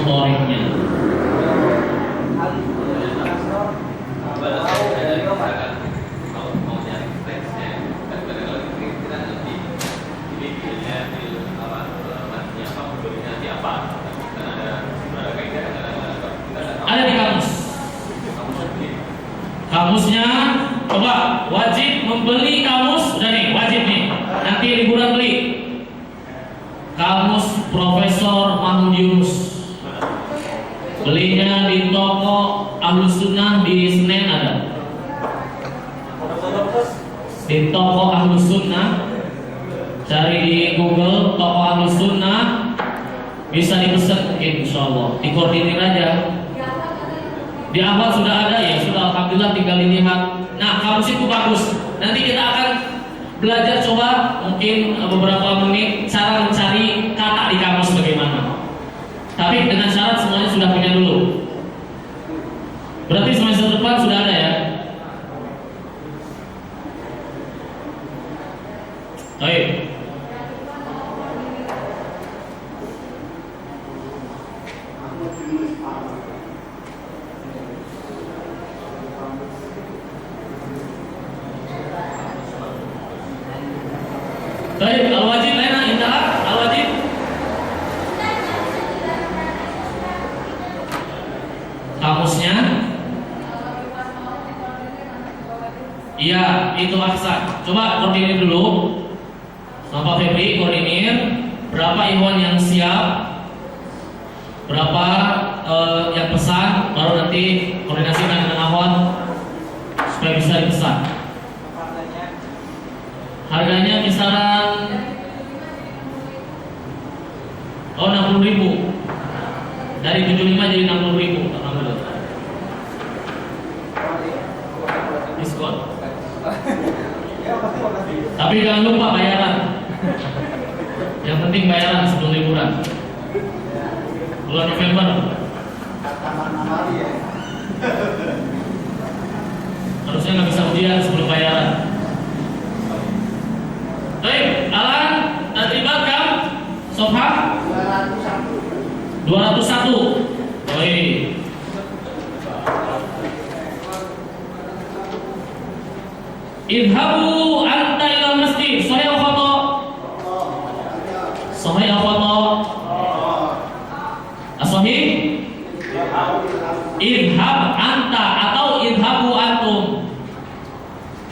mutoriknya. Ada di kamus. Kamusnya, coba wajib membeli kamus, udah nih wajib nih. Nanti liburan beli. Kamus Profesor Mahmud Yunus. Belinya di toko Ahlus Sunnah di Senen ada. Di toko Ahlus Sunnah, cari di Google toko Ahlus Sunnah, bisa dipesan mungkin insyaallah. Dikoordinir aja. Di awal sudah ada ya, sudah alhamdulillah tinggal dilihat. Nah, kamus itu bagus. Nanti kita akan belajar coba mungkin beberapa menit cara mencari kata di kamus bagaimana. Tapi dengan syarat semuanya sudah punya dulu. Berarti semester depan sudah ada ya. Baik. Baik, al-wajib lena indah, al-wajib. Kamusnya? Iya, itu aksa. Coba koordinir dulu. Sama Pak Febri koordinir berapa ikhwan yang siap, berapa yang pesan, baru nanti koordinasikan dengan akhwat supaya bisa dipesan. Harganya kisaran 60.000. Dari 75 jadi 60.000. Alhamdulillah. Diskon. Tapi jangan lupa bayaran. Yang penting bayaran sebelum liburan. Bulan November. Harusnya nggak bisa ujian sebelum bayaran. Baik, alan terlibat kan? Sofha 201. Baik. Idhabu anta ila masjid. Sahih atau khata? Sahih atau khata? Sahih? Idhab anta atau idhabu antum.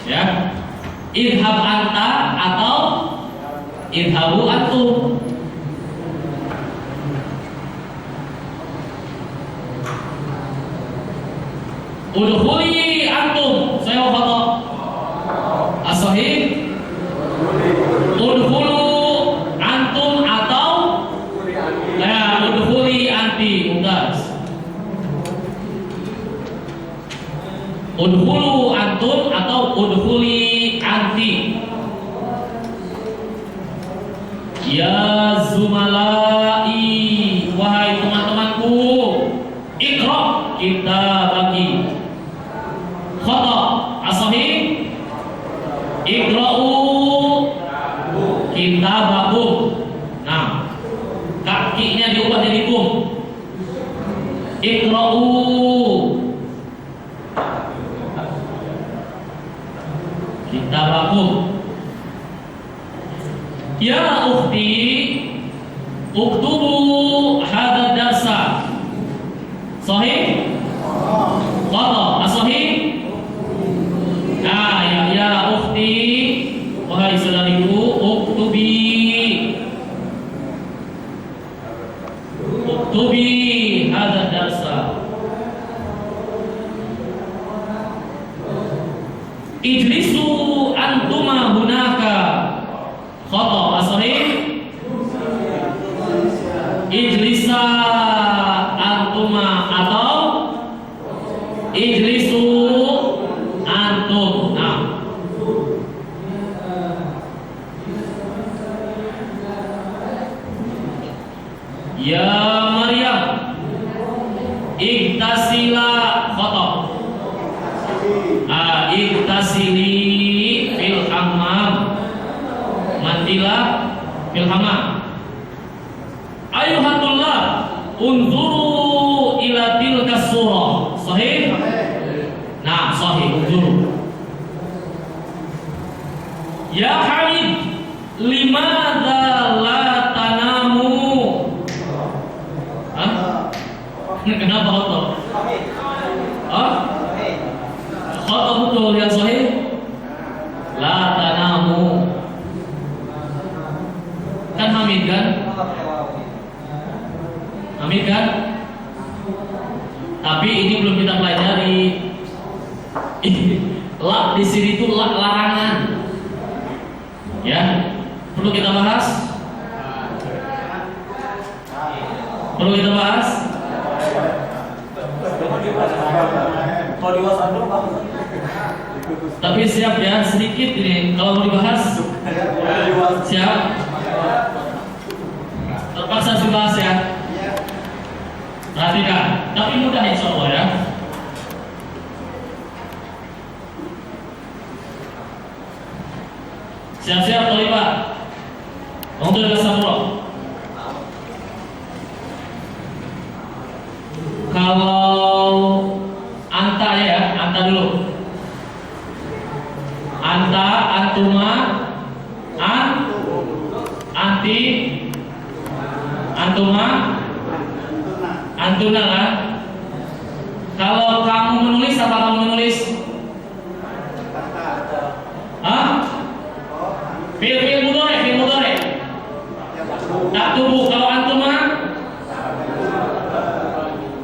Ya. Idhab anta atau idhabu antum. Udkhuli antum. Saya khata. As-sahih? Udkhulu antum atau udkhuli anti. Mumtaz. Udkhulu antum atau udkhuli anti. Ya zumalai, wahai teman-temanku, iqra kitabaki. Khata. As-sahih? Iqra'u kitabakum. Nah, kakinya diubah jadi kum. Iqra'u kitabakum. Ya ukhti, uktubu hadha darsa. Sahih? Khata. As-sahih? Nah, ya ukhti, wahai saudariku, uktubi hadha darsa. Ijlisu antuma hunaka. Khata. As-sahih? Ijlisa antuma atau ijlisu antum. Nah, ya Maryam, iktasila. Khata. Iktasili fil hammam. Mandilah fil hammam. Ayuhatullah, unzuru Kenapa khoto? Oh? Khoto betul yang sahih. La tanamu. Kan hamid kan? Hamid kan? Tapi ini belum kita pelajari. La di sini itu larangan. Ya, perlu kita bahas. Perlu kita bahas. Tapi siap ya, sedikit ini kalau mau dibahas. Siap. Terpaksa dibahas ya. Perhatikan, tapi mudah insya Allah ya. Siap-siap Tolibah. Untuk Dasabro. Kalau anta ya, anta dulu. Anta, antuma, anti, antuma, antuna kan? Kalau kamu menulis apa kamu menulis? Hah? Fil mudhari. Tak tubuh. Kalau antuma?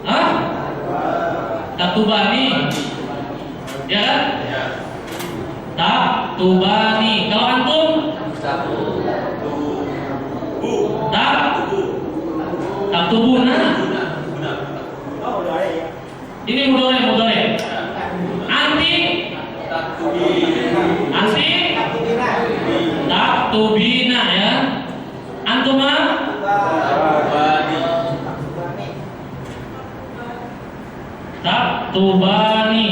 Hah? Tak tubani. Ya kan? Tak tubani. Kalau antum? Tak tubuna. Ini mudhari. Anti? Tak tubina ya. Antuma? Tak tubani.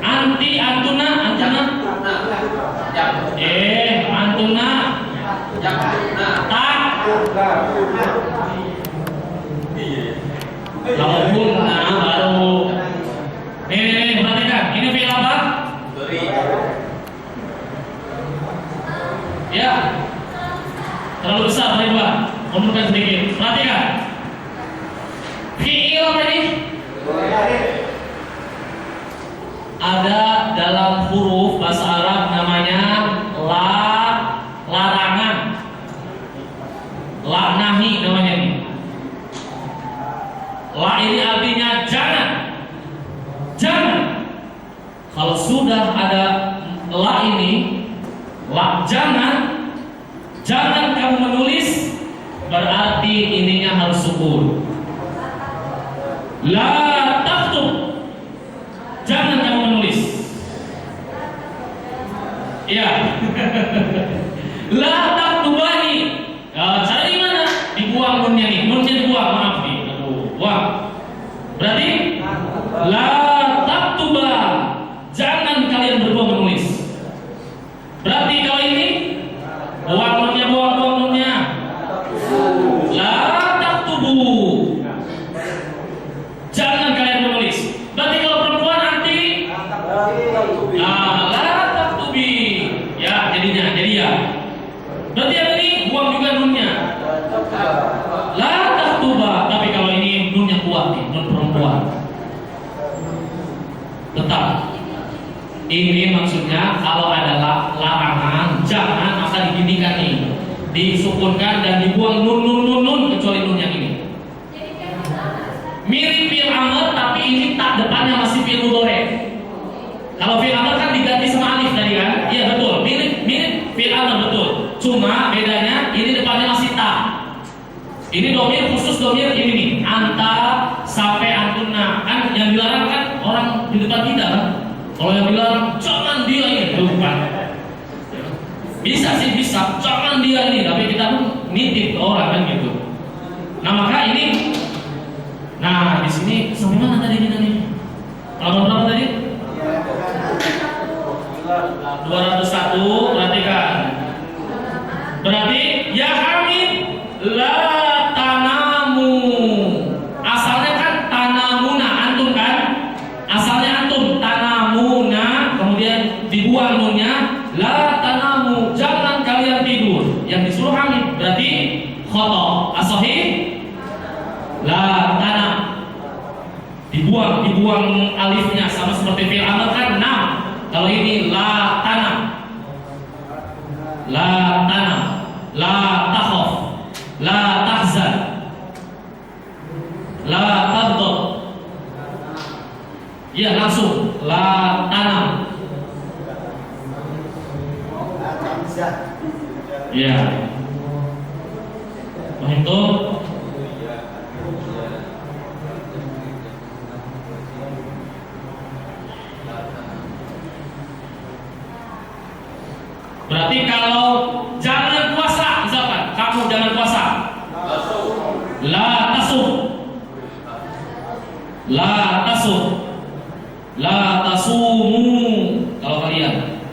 Anti, antuna. Antuna. Tak. Kalau punna baru. Nih, perhatikan. Ini fi'il apa? Ya. Terlalu besar tadi Pak. Mundur sedikit. Perhatikan. Fi'il apa ini? Ada dalam huruf bahasa Arab namanya larangan. La nahi namanya ini. La ini artinya jangan. Kalau sudah ada la ini, la jangan kamu menulis, berarti ininya harus sukun. La taktub, jangan kamu menulis. Iya. La taktubani. Cara di mana? Dibuang nunnya nih. Nunnya dibuang, maaf nih. Buang. Berarti la taktuba, jangan kalian berdua menulis. Berarti kalau ini buang nunnya. La taktubu, jangan kalian menulis. Berarti kalau perempuan nanti la taktubi. Ya, jadi ya. Berarti yang ini buang juga nunnya. La taktuba. Tapi kalau ini nunnya kuat nih, nun perempuan. Tetap. Ini maksudnya kalau ada larangan, jangan maka diginikan nih, disukunkan dan dibuang nun kecuali nun yang ini. Mirip fi'il amr tapi ini tak depannya masih fi'il mudhari. Kalau fi'il amr kan diganti sama alif tadi kan? Iya betul. Mirip fi'il amr betul. Cuma bedanya ini depannya masih ta. Ini domir khusus domir ini nih. Anta sampai antuna. Kan yang dilarang kan orang di depan kita kan? Kalau yang bilang jangan dia ini, bukan. Bisa sih bisa, jangan dia ini, tapi kita pun nitip ke orang kan gitu. Nah maka ini, nah di sini sampai mana tadi kita nih? Halaman berapa tadi? 201, perhatikan. Berarti ya Hamid la tanamu. Asalnya kan tanamuna, antum kan? Asalnya antum tanamuna, kemudian dibuang nunnya la tanamu, jangan kalian tidur. Yang disuruh Hamid berarti khoto. As-sahih La tanam. Dibuang alifnya, sama seperti fi'il amr kan nam. Kalau ini la tanam. La tanam. La takhaf. La tahzan. La taghdab. Ya langsung la tanam. Ya. Paham tuh? Berarti kalau jangan puasa, misalkan kamu jangan puasa, la tasum, la tasum, la tasumu. Kalau kalian,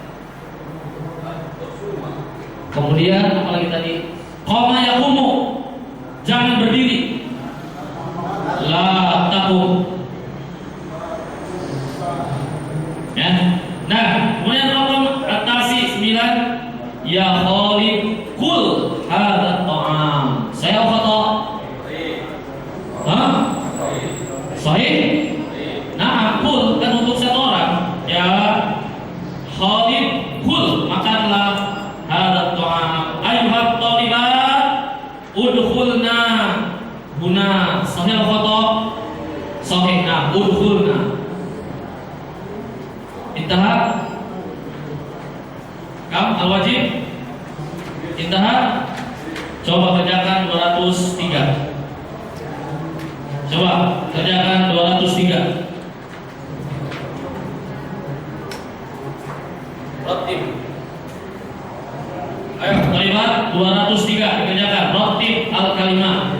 kemudian apalagi tadi, qama yaqumu, jangan berdiri, la taqum. Ya. Nah, kemudian rokok atasi 9, ya Khalid kul hadza ta'am. Saya khata. Hah? Sahih? Nah, kul kan untuk satu orang. Ya Khalid kul, makanlah hadza ta'am. Ayuhat thalibat udkhulna huna. Sahih khata? Sahih. Nah, udkhulna. Intaha. Kam al-wajib. Intaha. Coba kerjakan 203. Coba kerjakan 203. Ratib. Ayo, kalimat 203 dikerjakan. Ratib al-kalimah.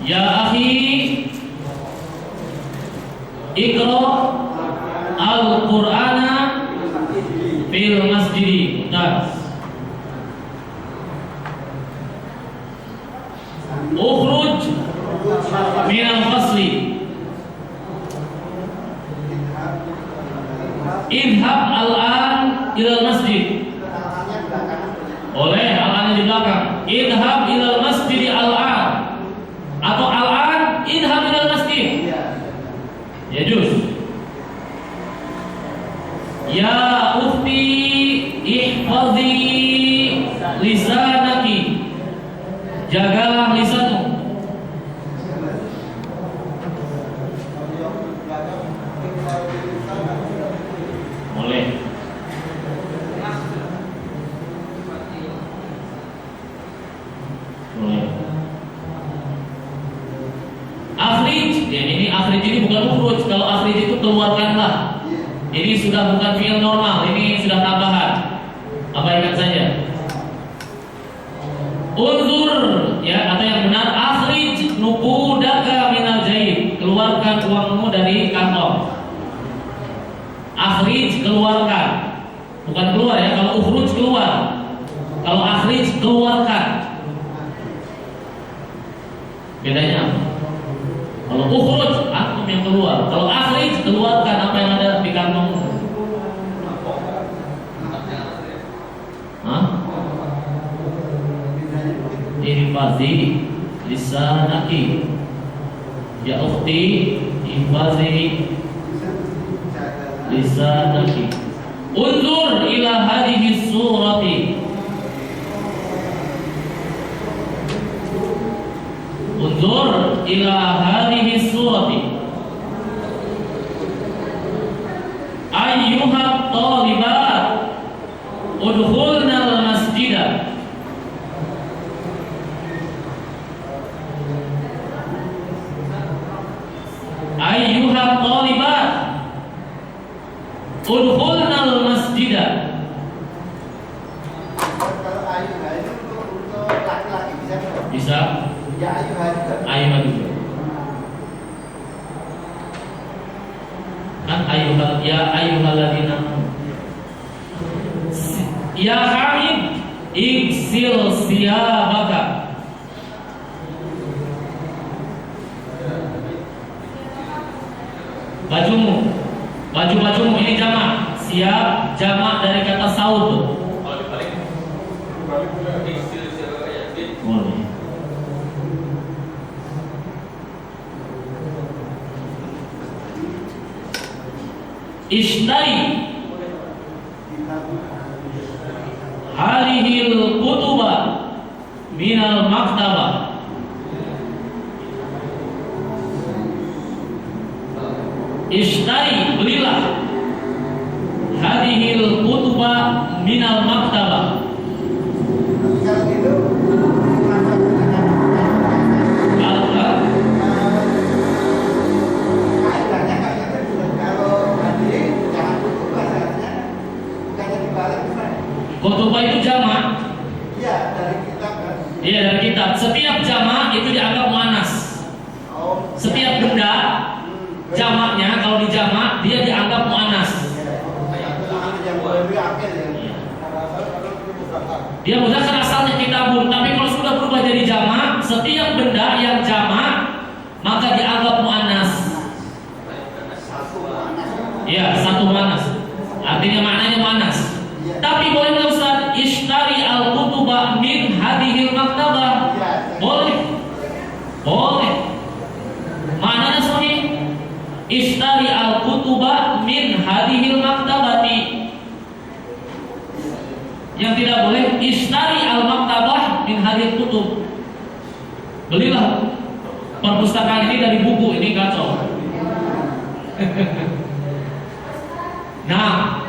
Ya akhi, Iqra al-Qur'ana fil masjid. Ukhruj min al-fasli. Idhab al-an ila al-masjid. Boleh al-an di belakang. Idhab ila al-masjid al-an. Atau al-an idhab ila al-masjid. Ya juz. Ya ukhti ihfazi lisanaki. Jagalah lisanmu. Boleh. Boleh. Akhrij, ya ini akhrij ini bukan ukhruj. Kalau akhrij itu keluarkanlah. Ini sudah bukan fi'il normal, ini sudah tambahan. Abaikan saja. Unzur, ya, atau yang benar akhrij nuqudaka minal jaib. Keluarkan uangmu dari kantong. Akhrij, keluarkan. Bukan keluar ya, kalau ukhruj keluar. Kalau akhrij, keluarkan. Bedanya apa? Kalau ukhruj, antum yang keluar. Kalau akhrij, keluarkan apa yang ada di kantongmu. Hah? Ihfazi lisanaki. Ya ukhti, ihfazi lisanaki. Unzur ila hadhihi surati. Unzur ila hadhihi surati. Ayyuhat talibat udkhulna al-masjidah. Ayyuhat talibat udkhulna al-masjidah. Kalau ayyuhah itu untuk laki-laki bisa? Bisa. Ya ayyuhah juga. Ayyuhah juga. Kan ayyuhal ya ayyuhalladzina. Ya Hamid, iksil siyabaka. Baju-bajumu ini jamak. Siap jamak dari kata saud. Kalau dibalik iksil siyabaka ya. Boleh. Ishtari hadhil kutuba minal maktabah. Ishtari, belilah hadhil kutuba minal maktabah. Kalau gitu, Kutubah itu jamak. iya dari kitab kan. Iya dari kitab. Setiap jamak itu dianggap muannas. Oh. Setiap benda jamaknya kalau dijamak dia dianggap muannas. Dia muzakkar asalnya kitabun, tapi kalau sudah berubah jadi jamak, setiap benda yang jamak maka dianggap muannas. Iya, satu muannas. Artinya maknanya muannas. Tapi boleh nggak Ustaz? Ishtari al-kutuba min hadhil maktabah. Boleh. Boleh. Maknanya sahih. Ishtari al-kutuba min hadhil maktabati. Yang tidak boleh ishtari al-maktabah min hadhil kutub. Belilah perpustakaan ini dari buku ini kacau. Nah,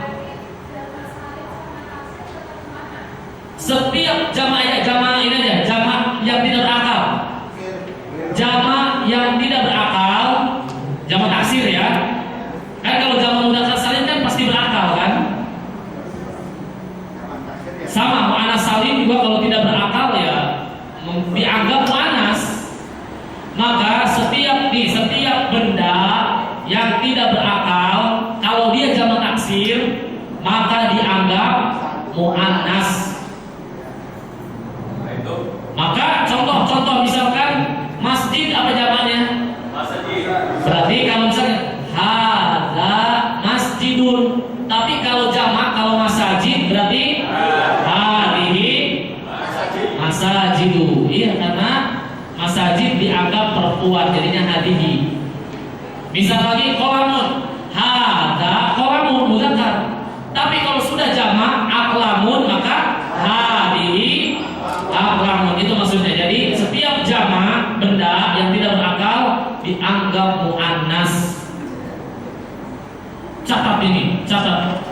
setiap jamaah ini aja, jamaah yang tidak berakal. Jamaah yang tidak berakal, jamaah taksir ya. Kan kalau jamaah mudzakkar salim kan pasti berakal kan? Sama muannas salim juga kalau tidak berakal ya dianggap muannas. Maka setiap benda yang tidak berakal, kalau dia jamak taksir, maka dianggap muannas. Nah, itu Maka contoh misalkan masjid apa jamaknya? masjid. Berarti kalau misalnya hadza masjidun, tapi kalau jamak, kalau masajid berarti hadhihi masajidu. Iya, karena masajid dianggap perempuan, jadinya hadhihi. Misal lagi qolamun, hadza qolamun mudzakkar. Tapi kalau sudah jamak aqlamun, maka hadhihi aqlamun. Itu maksudnya. Jadi setiap jamak benda yang tidak berakal dianggap muannas. Catat ini, catat.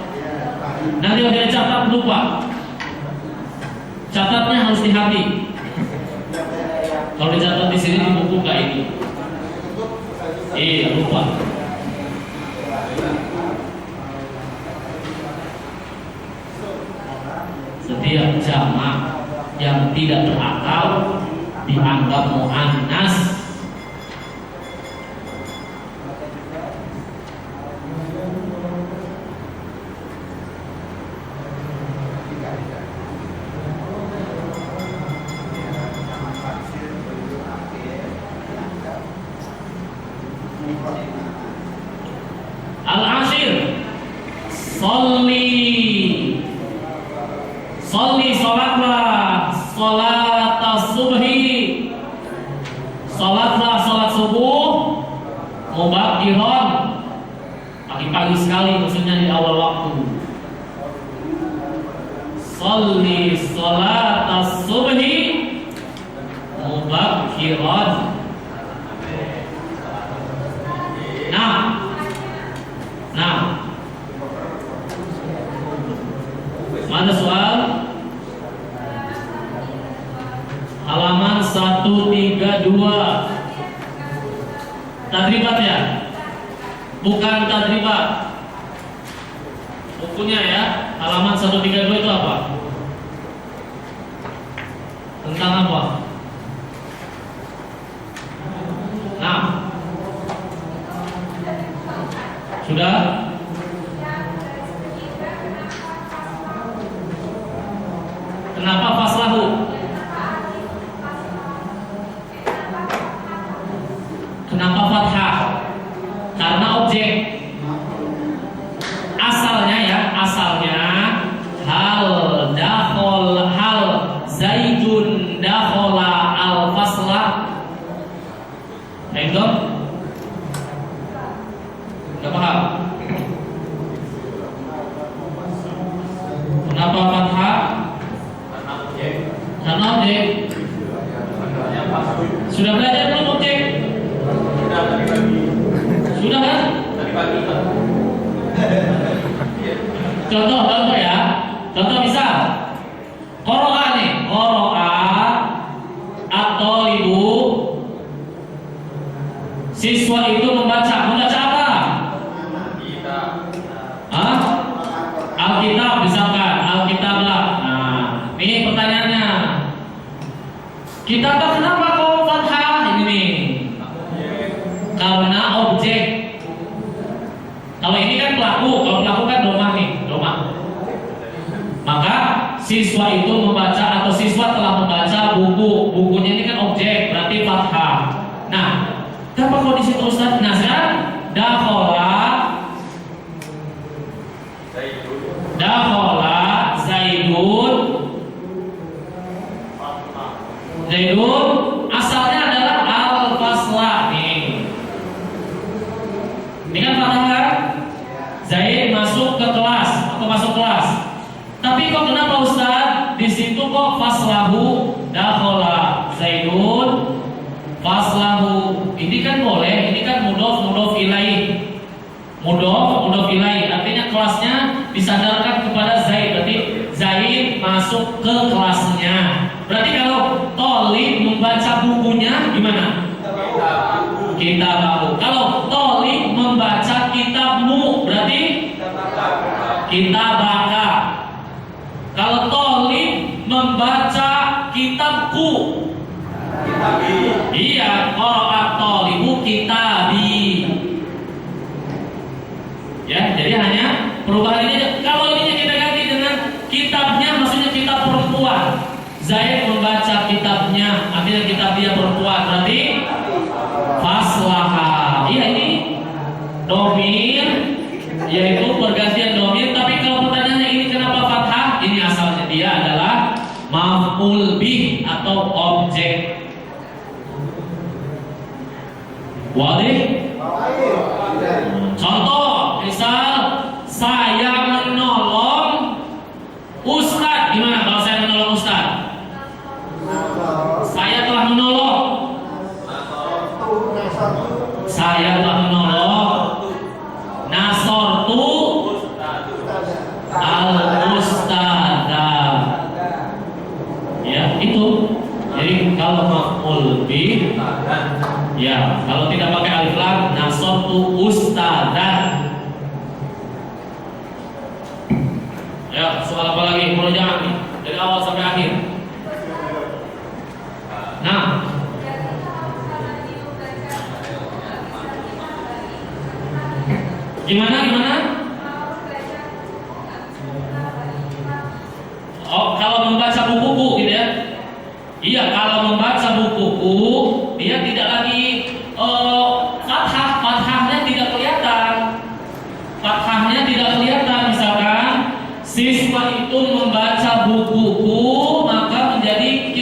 Nanti kalau tidak catat lupa. Catatnya harus di hati. Kalau dicatat di sini di buku kayak ini. Lupa. Setiap jamak yang tidak berakal dianggap muannas. Al-ashir, Sholli sholatlah sholat subhi, sholatlah sholat subuh mubakkiran, pagi-pagi sekali, maksudnya di awal waktu. Sholli sholat subhi mubakkiran. Nah, mana soal? Halaman 132. Tadribat ya? Bukan tadribat. Bukunya ya, halaman 132 itu apa? Tentang apa? Nah, sudah? Kenapa faslahu? Kenapa fathah? Karena objek. Asalnya hal Zaidun dakhala al-fasla. Enggak? Enggak paham? Kenapa fathah? Karena objek. Sudah belajar belum objek? Sudah tadi pagi. Sudah kan? Tadi pagi, Pak. Contoh ya. Contoh misal qara'a nih, qara'a atau ibu siswa itu membaca apa? Alkitab misalkan, Alkitablah. Nah, ini pertanyaannya. Kita kenapa kok fathah ini nih? Karena objek. Kalau ini kan pelaku, kalau pelaku kan domah nih, domah. Maka siswa itu membaca atau siswa telah membaca bukunya ini kan objek, berarti fathah. Nah, kenapa kok di situ Ustaz? Nah, sekarang dakhala Zaidun asalnya adalah al-fasla nih. Ini kan fathah kan? Zaid masuk ke kelas atau masuk kelas. Tapi kok kenapa Ustaz? Di situ kok faslahu dakhala Zaidun faslahu. Ini kan boleh, ini kan mudhof ilaih. Mudhof ilaih artinya kelasnya disandarkan kepada Zaid. Berarti Zaid masuk ke kelasnya. Berarti kalau Thalib membaca bukunya gimana? Kitabmu. Kalau Thalib membaca kitabmu berarti kitabaka. Kalau Thalib membaca kitabku, iya, qara'a Thalibu kitabi. Perubahan ini, kalau ini kita ganti dengan kitabnya, maksudnya kitab perempuan. Zaid membaca kitabnya, artinya kitab dia perempuan, berarti faslaha. Iya, ini domir, yaitu pergantian domir. Tapi kalau pertanyaannya ini kenapa fathah? Ini asalnya dia adalah maf'ul bih atau objek. Wadih? Contoh, misal saya menolong Ustadz. Gimana kalau saya menolong Ustadz? Saya telah menolong. Saya telah menolong. Nasortu al-ustadzah. Ya, itu. Jadi kalau maf'ul bih, ya, kalau tidak pakai alif lam, nasortu ustadzah. Ya, soal apa lagi? Murojaah nih, dari awal sampai akhir. Nah, gimana? Oh, kalau membaca buku-buku gitu ya. Iya, kalau membaca buku-buku dia tidak lagi fathahnya tidak kelihatan. Fathahnya tidak kelihatan. Misalkan siswa itu membaca buku-buku, maka menjadi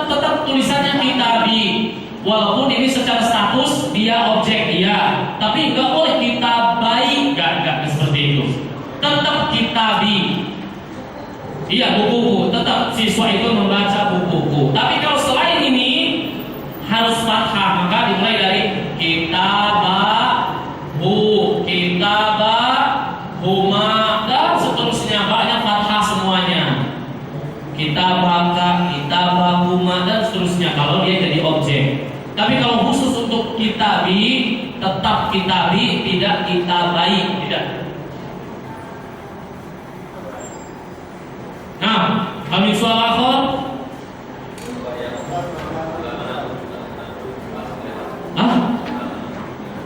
tetap tulisannya kitabi. Walaupun ini secara status dia objek, iya, tapi nggak boleh kitabai, nggak seperti itu. Tetap kitabi. Iya, buku-buku, tetap siswa itu membaca buku-buku. Tapi kalau selain ini harus fathah, maka dimulai dari kitabahu, kitabahuma, dan seterusnya, banyak fathah semuanya. Kitabaka, kitabahuma, dan seterusnya kalau dia jadi objek. Tapi kalau khusus untuk kitabi, tetap kitabi, tidak kitabai, tidak. Nah, kami soal akhir. Ah,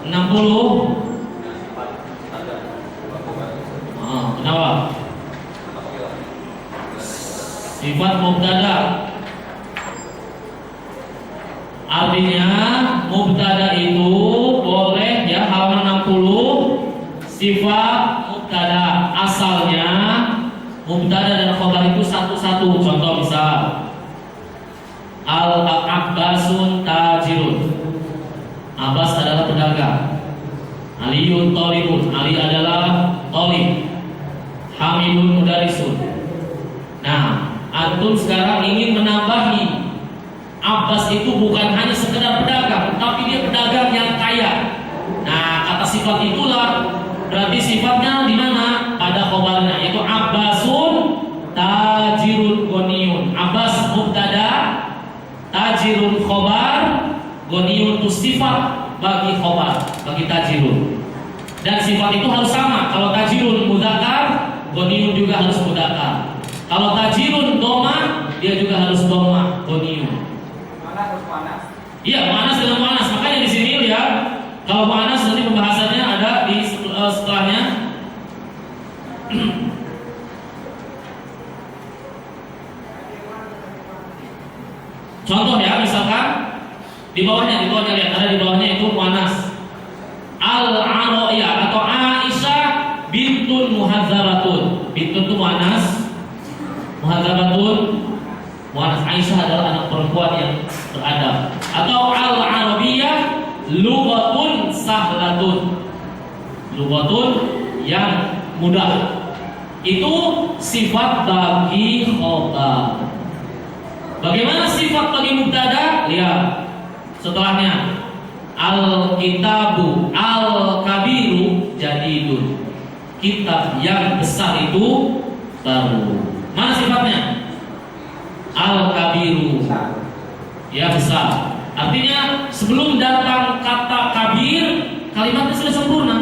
60. Kenapa? Sifat mubtada. Artinya mubtada itu boleh ya, halaman 60. Sifat mubtada asalnya mubtada dan khobar itu satu-satu. Contoh misal Al-Abbasun tajirun. Abbas adalah pedagang. Aliyun tolibun. Ali adalah tolib. Hamidun mudarisun. Nah, antum sekarang ingin menambahi Abbas itu bukan hanya sekedar pedagang, tapi dia pedagang yang kaya. Nah, kata sifat itulah berarti sifatnya di mana? Pada khobarnya, yaitu Abbasun tajirun goniun. Abbas mubtada, tajirun khobar, goniun itu sifat bagi khobar, bagi tajirun. Dan sifat itu harus sama. Kalau tajirun mudzakkar, goniun juga harus mudzakkar. Kalau tajirun doma, dia juga harus doma, goniun. Iya, mu'annas dengan mu'annas. Makanya di sini lihat, kalau mu'annas nanti pembahasannya ada di setelahnya. Contoh ya, misalkan di bawahnya lihat, ada di bawahnya itu mu'annas. Al-Aro'iyah atau Aisyah bintun muhadzabatun. Bintun itu mu'annas, muhadzabatun mu'annas. Aisyah adalah anak perempuan yang beradab. Atau al-arabiyah lughatun sahlatun. Lughatun yang mudah. Itu sifat bagi khobar. Bagaimana sifat bagi mubtada? Lihat setelahnya. Al-kitabu al-kabiru jadidun. Kitab yang besar itu baru. Mana sifatnya? Al-kabiru, ya besar. Artinya sebelum datang kata kabir, kalimatnya sudah sempurna.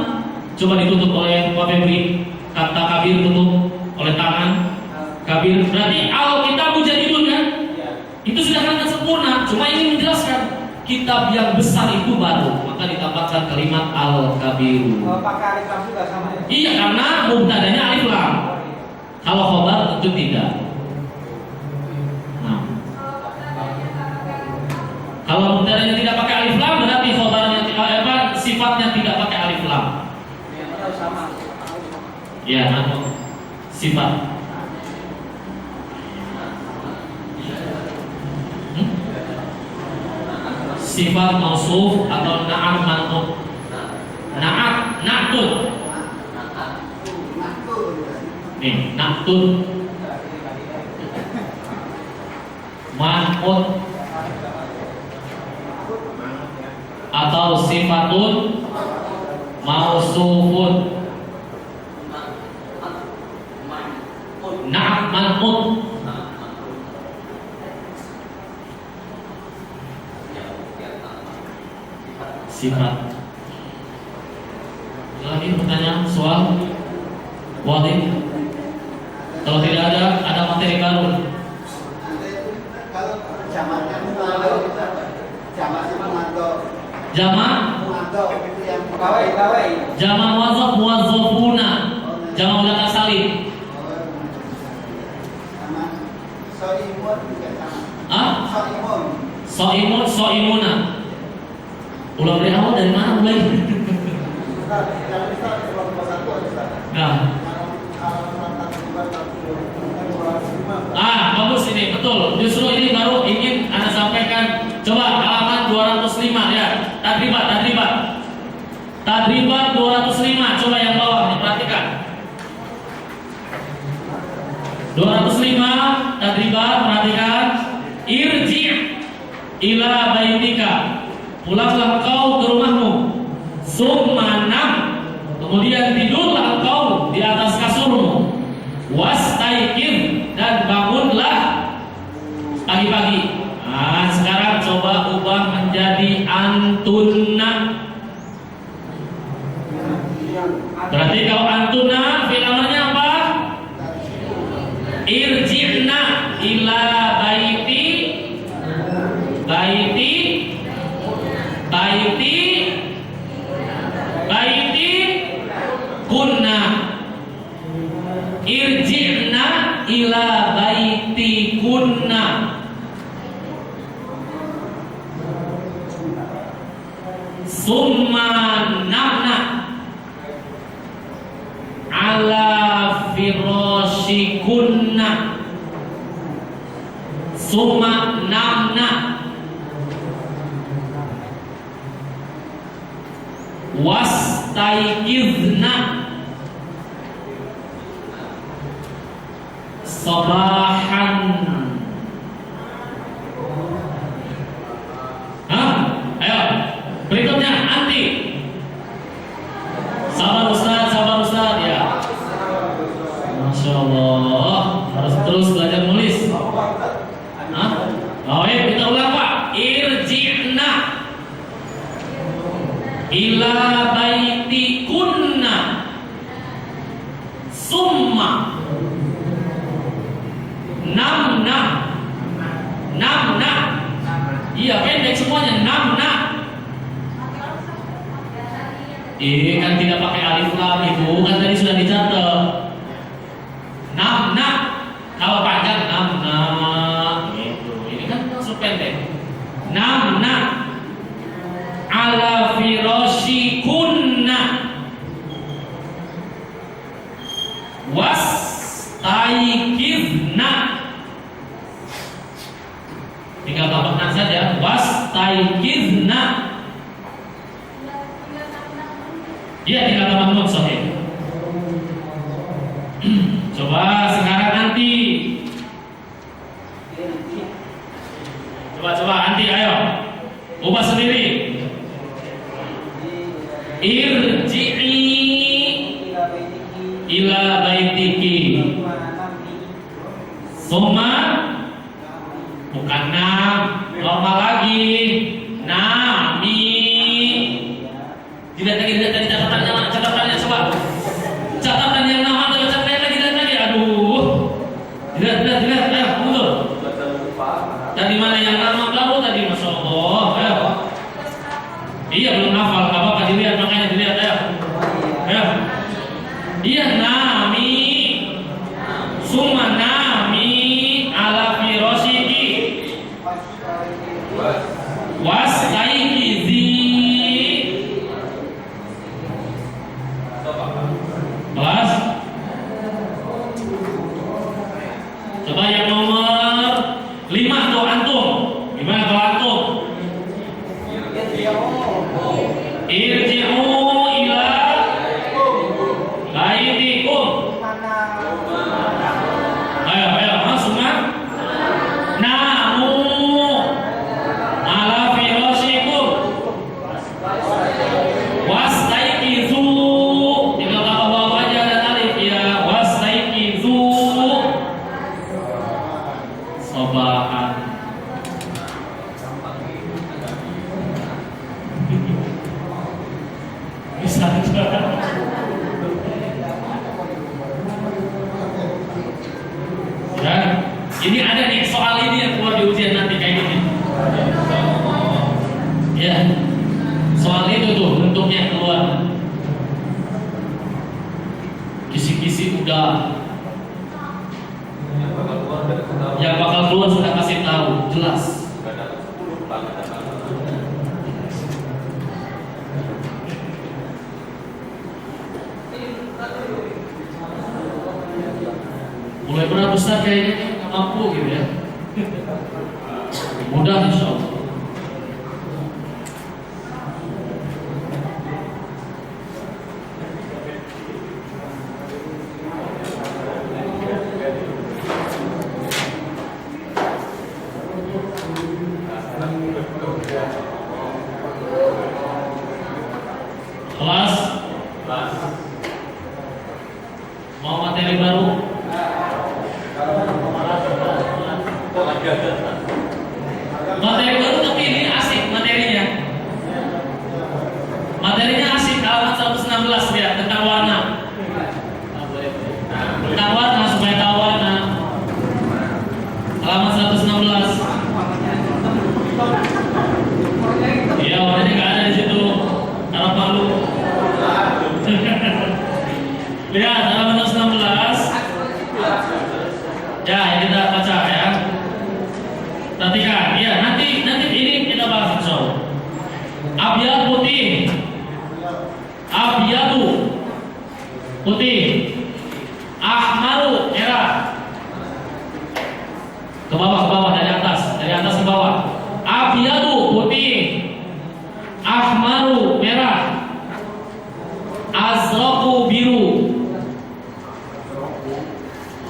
Coba ditutup oleh Pak Febri, kata kabir tutup oleh tangan. Kabir berarti al-kitabu jadidun kan? Itu sudah sangat sempurna. Cuma ini menjelaskan kitab yang besar itu baru, maka ditambahkan kalimat al-kabiru. Pakai alif lam juga sama ya? Iya, karena mubtadanya alif lam. Kalau khobar tentu tidak. Nah, kalau mubtadanya tidak pakai alif lam, berarti khobarnya sifatnya tidak pakai alif lam. Sama. Ya, sifat. Sifat mausuf atau na'am man'ut. Na'at, na'tut. Nih, na'tut. Man'ut atau sifatun mausufun. Na'am man'ut. Sifat. Lagi pertanyaan, soal, wadih. Kalau tidak ada materi baru. Kalau jamaknya mengandung, jamaknya mengandung. Jamak, Mengandung itu yang Pegawai. jamak muwazzaf, muwazzafuna. Jamak mudzakkar salim. sama soimun juga sama. Ah? Soimun. Soimun, soimuna. Ulang dari awal dari mana mulai? Jangan bisa kelompok satu aja. Nah. Bagus ini, betul. Justru ini baru ingin Anda sampaikan. Coba halaman 205 ya. Tadribat. Tadribat 205. Coba yang bawah diperhatikan. 205 tadribat, perhatikan. Irji' ila baitika. Pulanglah engkau ke rumahmu. Summa nam. Kemudian tidurlah engkau di atas kasurmu. Wastaiqir, dan bangunlah pagi-pagi. Nah, sekarang coba ubah menjadi antunna. Berarti kalau antunna fi'il amarnya apa? Irji'na ila baiti kunna. Irji'na ila baiti kunna. Summa namna ala firashikunna. Summa namna wastaikizna sabahan. Ayo, berikutnya anti. Sabar Ustaz ya. Masya Allah, harus terus belajar nulis. Kita ulang Pak. Irji'na ila baiti kunna. Summa namna. Iya, pendek semuanya. Namna. Ini kan tidak pakai alif lam, Ibu. Kan tadi sudah dicatat. Namna. Kalau panjang namna. Gitu. Ini kan langsung pendek. Namna ala firashikunna wastaikizna. Tinggal tambahkan saja wastaikizna. Iya, tinggal tambah nun sahih. Coba sekarang nanti. Coba nanti, ayo ubah sendiri. Irji'i ila baitiki. Summa, bukan nam, normal lagi. Nami. Dilihat lagi catatannya coba. Catatan yang nama atau catatan lagi. Aduh. Dilihat, mundur. Tadi mana yang nama baru tadi, Masya Allah. Ayo. Iya belum hafal, nggak apa-apa dilihat, makanya dilihat ayo. Ayo. Iya nami, summa nami ala firashiki wastaiqizi. Kelas. Coba yang nomor 5 tuh antum. Gimana kalau antum? Irji'u ila laitikum. Ayo, masuknya. Namu ala firashikum wastaiqizu. Tinggal tambah waw aja dan alif ya. Wastaiqizu. Sobahan. Bisa aja. Ya, ini ada nih soal ini yang keluar di ujian nanti kayak gini. Ya, soal itu tuh bentuknya keluar. Kisi-kisi udah. Yang bakal keluar sudah kasih tahu, jelas. Mulai berat besar kayaknya nggak mampu gitu ya. Mudah insya Allah. Kelas mau materi baru? Materi baru tapi ini asik materinya. Materinya asik, halaman 116 ya, tentang warna. Tentang warna supaya tahu warna. Halaman 116. Iya, warnanya nggak ada di situ. Harap malu. Lihat halaman 116. Ya, kita baca ya. Perhatikan, ya nanti ini kita bahas insyaallah. Abyad putih, abyadu putih, ahmaru merah. Ke bawah dari atas ke bawah. Abyadu putih, ahmaru merah, azraqu biru,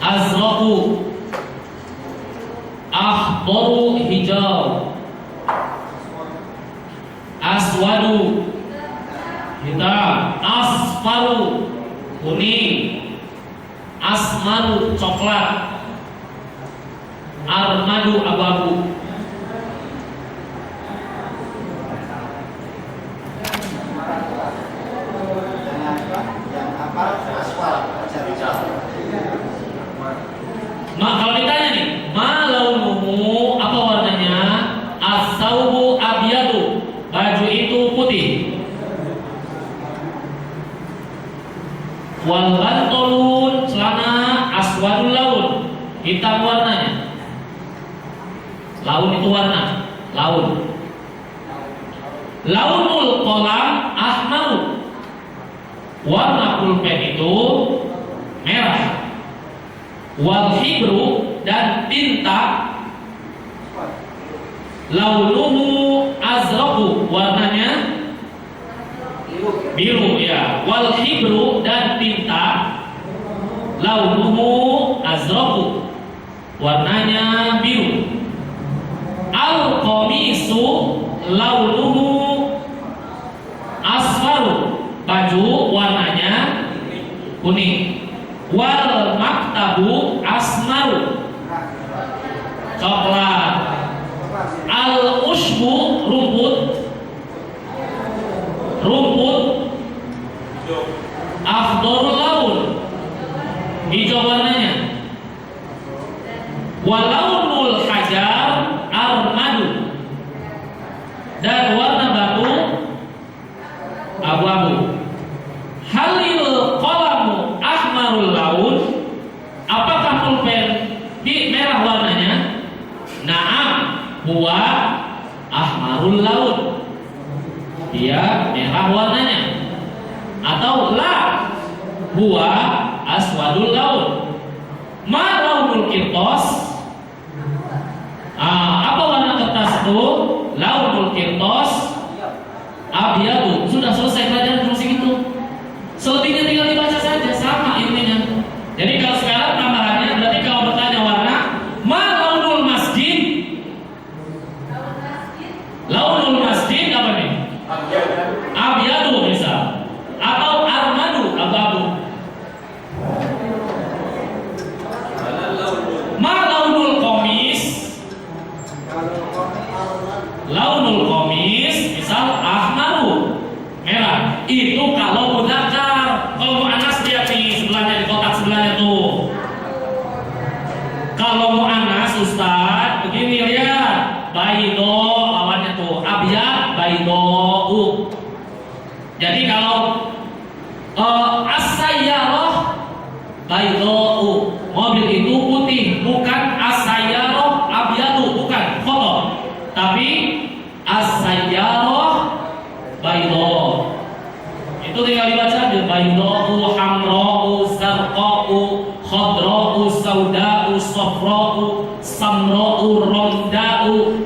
azraqu, akhdaru hijau, aswadu hitam, asfaru kuning, asmaru coklat, armadu abu-abu. Yang apa? Aspal, hijau. Kalau ditanya nih, ma launuhu, apa warnanya? As-saubu abyadu, baju itu putih. Wal bantolun, celana aswadul laun, hitam warnanya. Laun itu warna, laun. Launul qalam ahmaru, warna pulpen itu merah. Wal hibru, dan tinta launuhu azraqu, warnanya biru ya. Wal hibru, dan tinta launuhu azraqu, warnanya biru. Al qamisu launuhu asfaru, baju warnanya kuning. Wal maktabu asmaru, coklat. Al ushbu, rumput akhdorul laun, hijau warnanya. Walaunul hajar armadu, dan warna batu dia merah warnanya. Atau la huwa aswadul laun. Ma launul qirtas? Apa warna kertas itu? Launul qirtas abyadu. Sudah selesai pelajaran cuma segitu. Selebihnya tinggal dibaca saja, sama intinya. Jadi kalau sekarang tambahannya berarti kalau bertanya warna, ma launul masjid? Launul masjid apa nih? Abyadu misal. Atau armadu, abu-abu. Ma launul qamis? Launul qamis misal ahmaru, merah. Itu kalau mudzakkar. Kalau muannas lihat nih sebelahnya di kotak sebelahnya tuh. Kalau muannas Ustaz begini lihat, baido lawannya tuh, abyad baidou. Jadi kalau as-sayyarah baidou, mobil itu putih, bukan as-sayyarah abyadu, bukan kotor. Tapi as-sayyarah baidou. Itu tinggal dibaca aja, baidou, hamra'u, zarqa'u, khadra'u, sauda'u, safra'u, samra'u, ramda'u.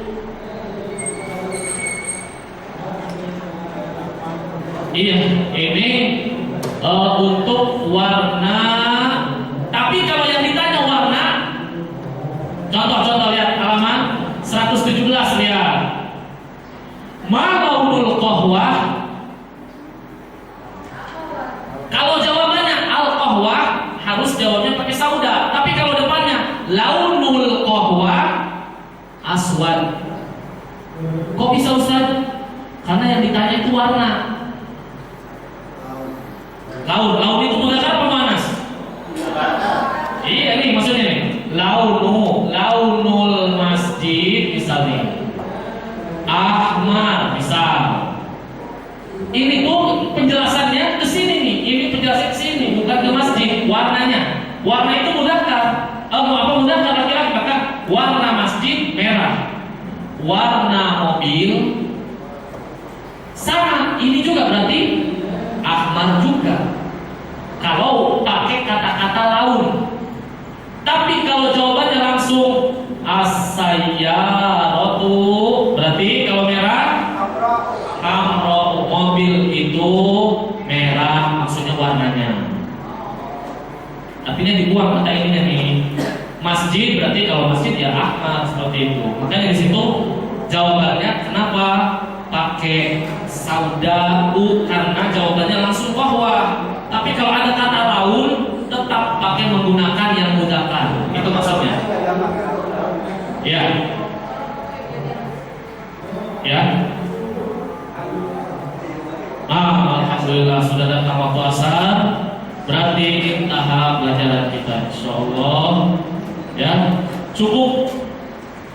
Iya, ini untuk warna. Tapi kalau yang ditanya warna, contoh-contoh lihat halaman 117 lihat. Ma launul qahwah? Kalau jawabannya al-qahwah harus jawabnya pakai sauda. Tapi kalau depannya launul qahwah aswad. Kok bisa Ustaz? Karena yang ditanya itu warna. Laun itu mudzakkar apa muannas? Iya nih maksudnya nih. Launul masjid misalnya. Ahmar misal. Ini tuh penjelasannya ke sini nih. Ini penjelasan ke sini, bukan ke masjid. Warnanya. Warna itu mudzakkar. Apa mudzakkar laki-laki? Maka warna masjid merah. Warna mobil sama. Ini juga berarti ahmar juga. Kalau pakai kata-kata laun. Tapi kalau jawabannya langsung as-sayyaratu, berarti kalau merah hamra, mobil itu merah, maksudnya warnanya. Artinya dibuang kata ininya nih. Masjid berarti kalau masjid ya ahmar, seperti itu. Makanya di situ jawabannya kenapa pakai sauda'u, karena jawabannya langsung bahwa. Tapi kalau ada kata laun tetap pakai menggunakan yang mudzakkar. Itu maksudnya. Ya. Ya. Alhamdulillah sudah datang waktu asar. Berarti ini tahap pelajaran kita, insyaallah. Ya, cukup.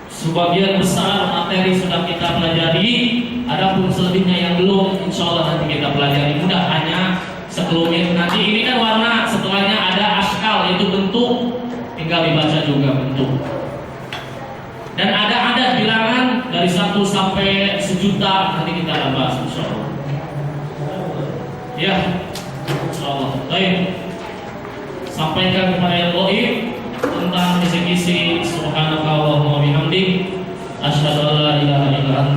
Sebagian besar materi sudah kita pelajari. Adapun selebihnya yang belum, insyaallah nanti kita pelajari. Mudah hanya sekelumit. Nanti ini kan warna, setelahnya ada askal, yaitu bentuk. Tinggal dibaca juga bentuk. Dan ada bilangan dari 1 sampai 1.000.000. Nanti kita akan bahas, insyaallah. Ya, insyaallah. Baik. Sampaikan kepada yang gaib tentang kisi-kisi subhanakallahumma wa bihamdik asyhadu an la ilaha illa anta